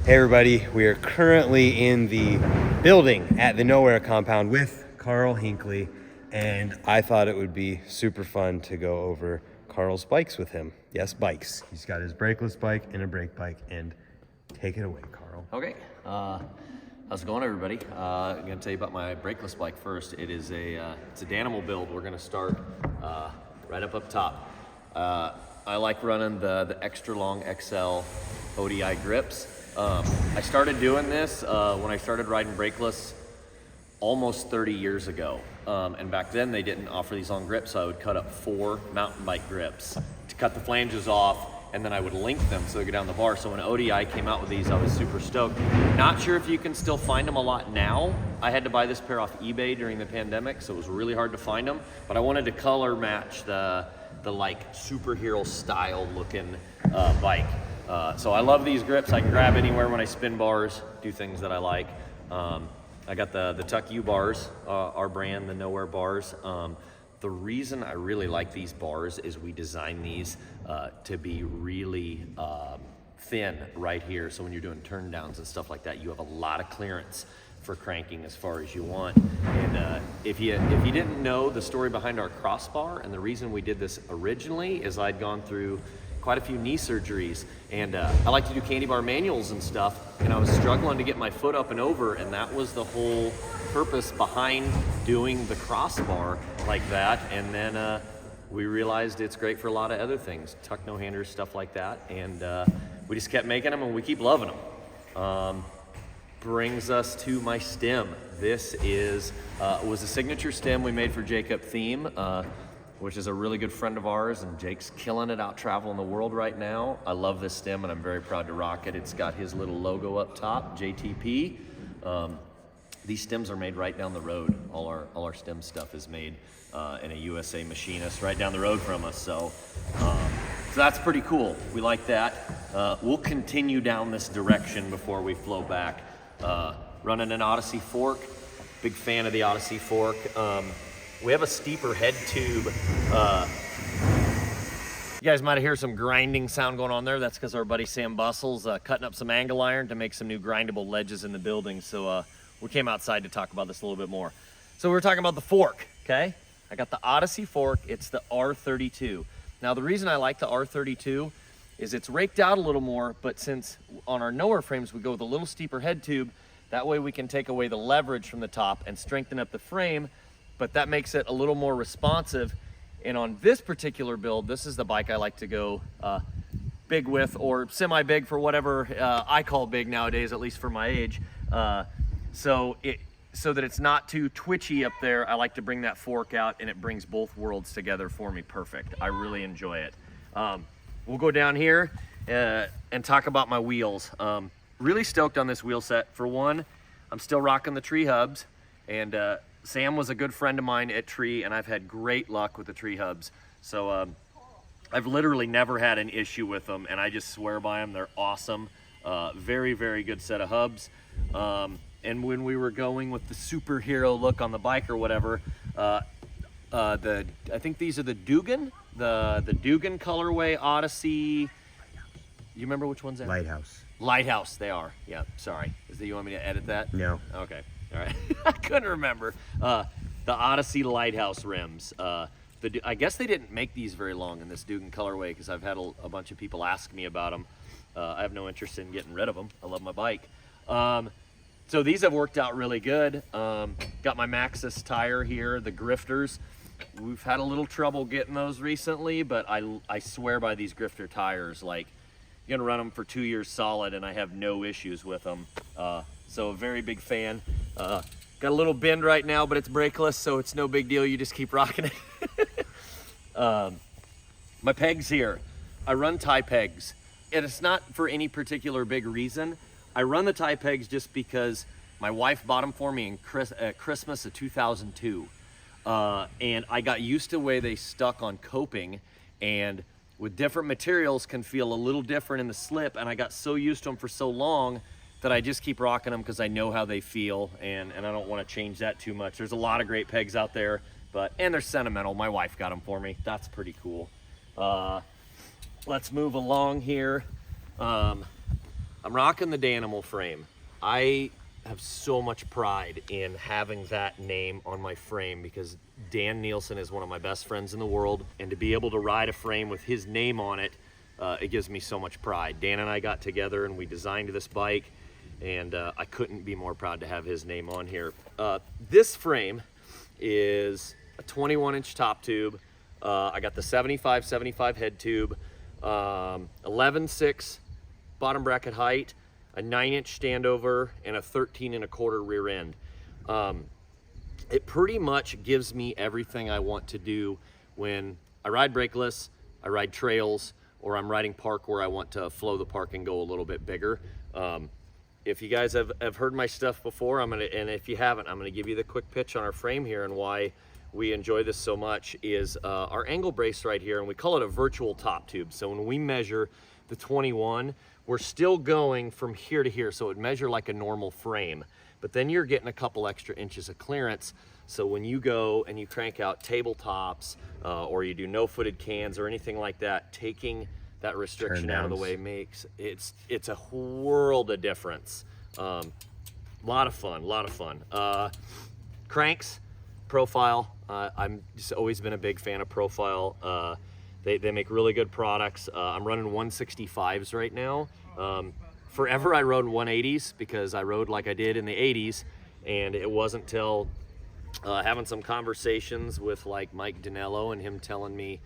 Hey everybody, we are currently in the building at the Nowear compound with Karl Hinkley, and I thought it would be super fun to go over Karl's bikes with him. Yes, bikes. He's got his brakeless bike and a brake bike, and take it away, Karl. Okay, how's it going, everybody? I'm gonna tell you about my brakeless bike first. It's a Danimal build. We're gonna start right up top. I like running the extra long XL ODI grips. I started doing this when I started riding brakeless almost 30 years ago. And back then they didn't offer these long grips, so I would cut up 4 mountain bike grips to cut the flanges off, and then I would link them so they go down the bar. So when ODI came out with these, I was super stoked. Not sure if you can still find them a lot now. I had to buy this pair off eBay during the pandemic, so it was really hard to find them, but I wanted to color match the like superhero style looking bike. So I love these grips. I can grab anywhere when I spin bars, do things that I like. I got the Tuck U bars, our brand, the Nowear bars. The reason I really like these bars is we designed these to be really thin right here. So when you're doing turn downs and stuff like that, you have a lot of clearance for cranking as far as you want. And if you didn't know the story behind our crossbar, and the reason we did this originally is I'd gone through quite a few knee surgeries, and I like to do candy bar manuals and stuff, and I was struggling to get my foot up and over, and that was the whole purpose behind doing the crossbar like that. And then we realized it's great for a lot of other things, tuck no-handers, stuff like that, and we just kept making them, and we keep loving them. Brings us to my stem. This was a signature stem we made for Jacob Theme, which is a really good friend of ours, and Jake's killing it out traveling the world right now. I love this stem, and I'm very proud to rock it. It's got his little logo up top, JTP. These stems are made right down the road. All our stem stuff is made in a USA machinist right down the road from us. So that's pretty cool. We like that. We'll continue down this direction before we flow back. Running an Odyssey Fork. Big fan of the Odyssey Fork. We have a steeper head tube. You guys might hear some grinding sound going on there. That's because our buddy Sam Bustle's cutting up some angle iron to make some new grindable ledges in the building. So we came outside to talk about this a little bit more. So we're talking about the fork, okay? I got the Odyssey Fork. It's the R32. Now the reason I like the R32 is it's raked out a little more, but since on our Nowear frames we go with a little steeper head tube, that way we can take away the leverage from the top and strengthen up the frame, but that makes it a little more responsive. And on this particular build, this is the bike I like to go big with, or semi-big for whatever I call big nowadays, at least for my age. So that it's not too twitchy up there, I like to bring that fork out, and it brings both worlds together for me perfect. I really enjoy it. We'll go down here and talk about my wheels. Really stoked on this wheel set. For one, I'm still rocking the Tree hubs, and Sam was a good friend of mine at Tree, and I've had great luck with the Tree hubs. So I've literally never had an issue with them, and I just swear by them. They're awesome. Very, very good set of hubs. And when we were going with the superhero look on the bike or whatever, I think these are the Dugan, the Dugan colorway Odyssey. You remember which one's that? Lighthouse. Lighthouse, they are. Yeah, sorry. You want me to edit that? No. Okay. All right. I couldn't remember. The Odyssey Lighthouse rims. I guess they didn't make these very long in this Dugan colorway, because I've had a bunch of people ask me about them. I have no interest in getting rid of them. I love my bike. So these have worked out really good. Got my Maxxis tire here, the Grifters. We've had a little trouble getting those recently, but I swear by these Grifter tires. Like, you're gonna run them for 2 years solid, and I have no issues with them. So a very big fan. Got a little bend right now, but it's brakeless, so it's no big deal. You just keep rocking it. My pegs here, I run tie pegs, and it's not for any particular big reason. I run the tie pegs just because my wife bought them for me in Christmas of 2002. And I got used to the way they stuck on coping, and with different materials can feel a little different in the slip, and I got so used to them for so long that I just keep rocking them because I know how they feel, and I don't want to change that too much. There's a lot of great pegs out there, and they're sentimental. My wife got them for me. That's pretty cool. Let's move along here. I'm rocking the Danimal frame. I have so much pride in having that name on my frame because Dan Nielsen is one of my best friends in the world, and to be able to ride a frame with his name on it, it gives me so much pride. Dan and I got together and we designed this bike, and I couldn't be more proud to have his name on here. This frame is a 21-inch top tube. I got the 75/75 head tube, 11.6 bottom bracket height, a 9-inch standover, and a 13.25 rear end. It pretty much gives me everything I want to do when I ride brakeless, I ride trails, or I'm riding park where I want to flow the park and go a little bit bigger. If you guys have heard my stuff before, and if you haven't, I'm gonna give you the quick pitch on our frame here and why we enjoy this so much is our angle brace right here, and we call it a virtual top tube. So when we measure the 21, we're still going from here to here, so it would measure like a normal frame, but then you're getting a couple extra inches of clearance. So when you go and you crank out tabletops or you do no-footed cans or anything like that, taking that restriction out of the way makes it's a world of difference. Lot of fun. Cranks, Profile. I'm just always been a big fan of Profile. They make really good products. I'm running 165s right now. Forever I rode 180s because I rode like I did in the 80s, and it wasn't till having some conversations with like Mike Dinello and him telling me,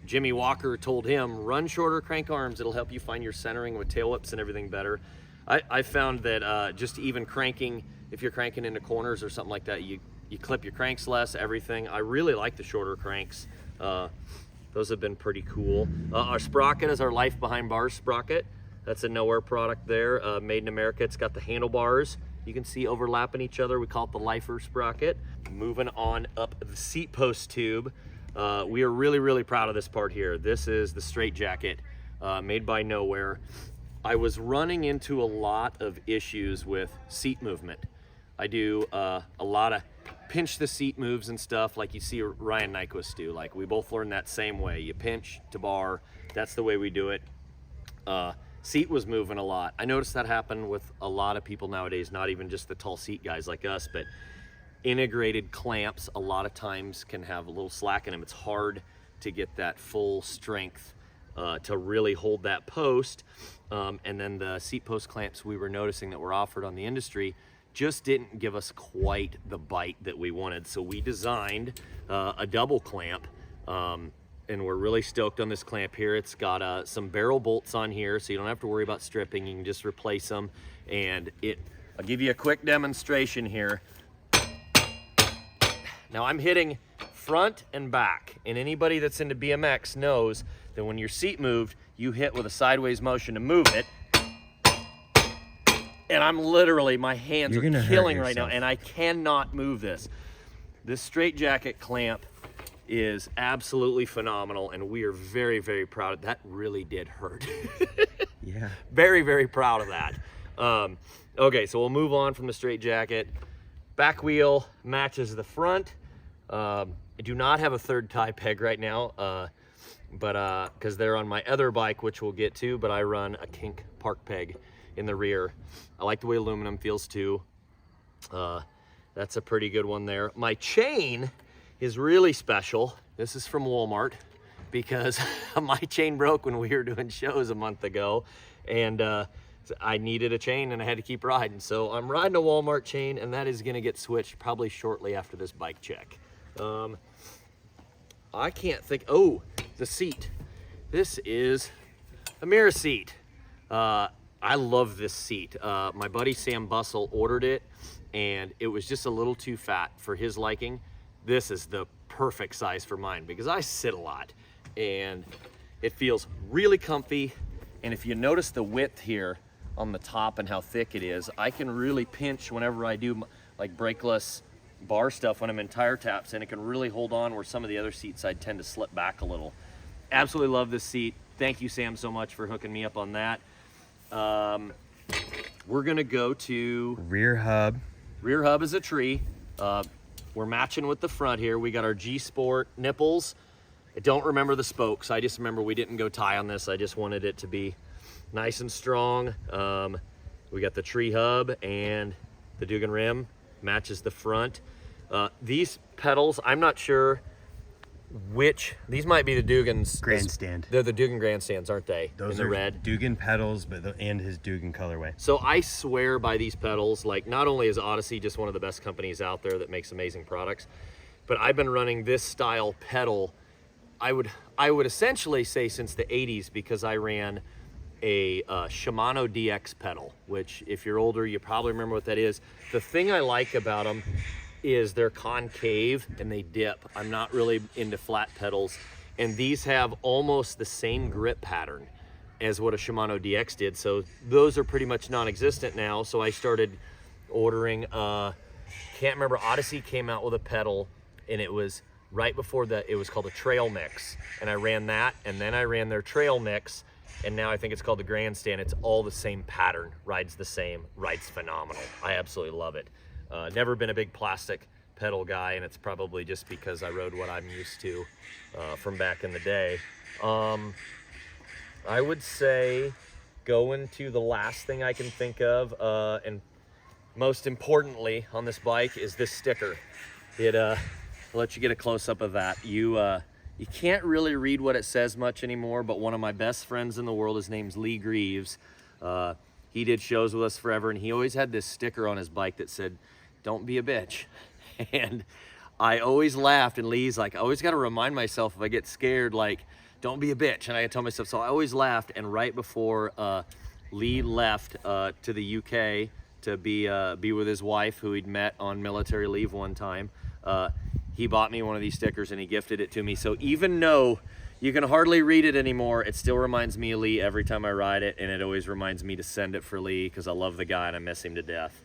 Jimmy Walker told him, run shorter crank arms, it'll help you find your centering with tail whips and everything better. I found that just even cranking, if you're cranking into corners or something like that, you clip your cranks less, everything. I really like the shorter cranks. Those have been pretty cool. Our sprocket is our Life Behind Bars sprocket. That's a Nowear product there, made in America. It's got the handlebars you can see overlapping each other. We call it the Lifer sprocket. Moving on up the seat post tube. We are really proud of this part here. This is the straight jacket made by Nowear. I was running into a lot of issues with seat movement. I do a lot of pinch the seat moves and stuff like you see Ryan Nyquist do. Like we both learned that same way. You pinch to bar, that's the way we do it. Seat was moving a lot. I noticed that happen with a lot of people nowadays, not even just the tall seat guys like us, but integrated clamps a lot of times can have a little slack in them. It's hard to get that full strength to really hold that post. And then the seat post clamps we were noticing that were offered on the industry just didn't give us quite the bite that we wanted. So we designed a double clamp, and we're really stoked on this clamp here. It's got some barrel bolts on here, so you don't have to worry about stripping. You can just replace them. And I'll give you a quick demonstration here. Now I'm hitting front and back, and anybody that's into BMX knows that when your seat moved, you hit with a sideways motion to move it. And I'm literally, my hands are killing right now, and I cannot move this. This straight jacket clamp is absolutely phenomenal, and we are very proud of that. Really did hurt. Yeah. Very proud of that. Okay, so we'll move on from the straight jacket. Back wheel matches the front. I do not have a third tie peg right now, but because they're on my other bike, which we'll get to, but I run a kink park peg in the rear. I like the way aluminum feels too. That's a pretty good one there. My chain is really special. This is from Walmart because my chain broke when we were doing shows a month ago, and I needed a chain and I had to keep riding. So I'm riding a Walmart chain, and that is gonna get switched probably shortly after this bike check. I can't think, oh, the seat. This is a mirror seat. I love this seat. My buddy Sam Bussell ordered it, and it was just a little too fat for his liking. This is the perfect size for mine because I sit a lot, and it feels really comfy. And if you notice the width here on the top and how thick it is, I can really pinch whenever I do like brakeless bar stuff when I'm in tire taps, and it can really hold on where some of the other seats I'd tend to slip back a little. Absolutely love this seat. Thank you, Sam, so much for hooking me up on that. We're gonna go to rear hub. Rear hub is a tree. We're matching with the front here. We got our G Sport nipples. I don't remember the spokes. I just remember we didn't go tie on this. I just wanted it to be nice and strong. We got the tree hub and the Dugan rim matches the front. These pedals, I'm not sure which, these might be the Dugan's grandstand. They're the Dugan grandstands, aren't they? Those in the are red Dugan pedals, and his Dugan colorway. So I swear by these pedals. Like, not only is Odyssey just one of the best companies out there that makes amazing products, but I've been running this style pedal, I would essentially say since the 80s, because I ran a Shimano DX pedal, which if you're older, you probably remember what that is. The thing I like about them is they're concave and they dip. I'm not really into flat pedals, and these have almost the same grip pattern as what a Shimano DX did. So those are pretty much non-existent now. So I started ordering, can't remember, Odyssey came out with a pedal, and it was right before that, it was called a Trail Mix. And I ran that, and then I ran their Trail Mix, and now I think it's called the Grandstand. It's all the same pattern, rides the same, rides phenomenal. I absolutely love it. Never been a big plastic pedal guy, and it's probably just because I rode what I'm used to from back in the day. I would say going to the last thing I can think of, and most importantly on this bike, is this sticker. I'll let you get a close-up of that. You can't really read what it says much anymore, but one of my best friends in the world, his name's Lee Greaves. He did shows with us forever, and he always had this sticker on his bike that said, "Don't be a bitch." And I always laughed, and Lee's like, I always got to remind myself if I get scared, like, don't be a bitch. And I tell myself, so I always laughed. And right before Lee left to the UK to be with his wife, who he'd met on military leave one time, he bought me one of these stickers and he gifted it to me. So even though you can hardly read it anymore, it still reminds me of Lee every time I ride it, and it always reminds me to send it for Lee because I love the guy and I miss him to death.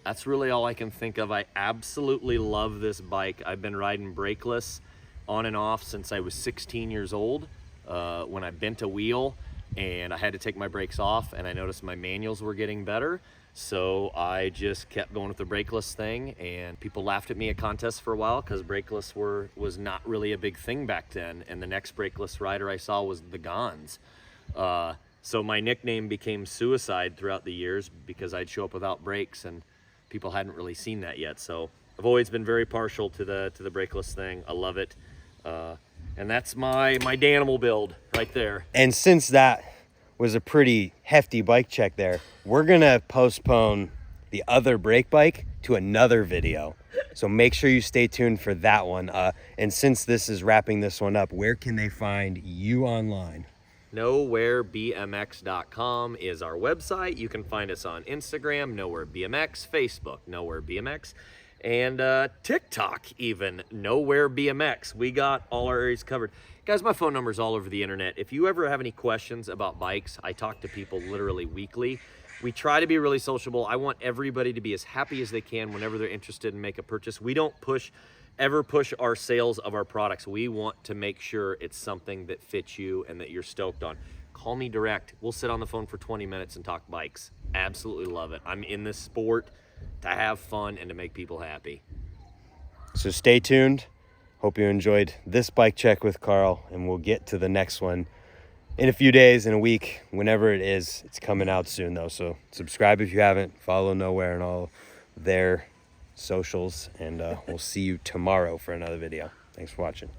That's really all I can think of. I absolutely love this bike. I've been riding Brakeless on and off since I was 16 years old, when I bent a wheel and I had to take my brakes off, and I noticed my manuals were getting better. So I just kept going with the Brakeless thing, and people laughed at me at contests for a while because Brakeless was not really a big thing back then. And the next Brakeless rider I saw was the Gons. So my nickname became Suicide throughout the years because I'd show up without brakes, and people hadn't really seen that yet. So I've always been very partial to the Brakeless thing. I love it. And that's my Danimal build right there. And since that was a pretty hefty bike check there, we're gonna postpone the other brake bike to another video. So make sure you stay tuned for that one. And since this is wrapping this one up, where can they find you online? NowearBMX.com is our website. You can find us on Instagram, Nowear BMX, Facebook, Nowear BMX, and TikTok even, Nowear BMX. We got all our areas covered. Guys, my phone number is all over the internet. If you ever have any questions about bikes, I talk to people literally weekly. We try to be really sociable. I want everybody to be as happy as they can whenever they're interested in make a purchase. We don't ever push our sales of our products. We want to make sure it's something that fits you and that you're stoked on. Call me direct. We'll sit on the phone for 20 minutes and talk bikes. Absolutely love it. I'm in this sport to have fun and to make people happy. So stay tuned. Hope you enjoyed this bike check with Karl, and we'll get to the next one in a few days, in a week, whenever it is. It's coming out soon though, so subscribe if you haven't. Follow Nowear and all their socials, and we'll see you tomorrow for another video. Thanks for watching.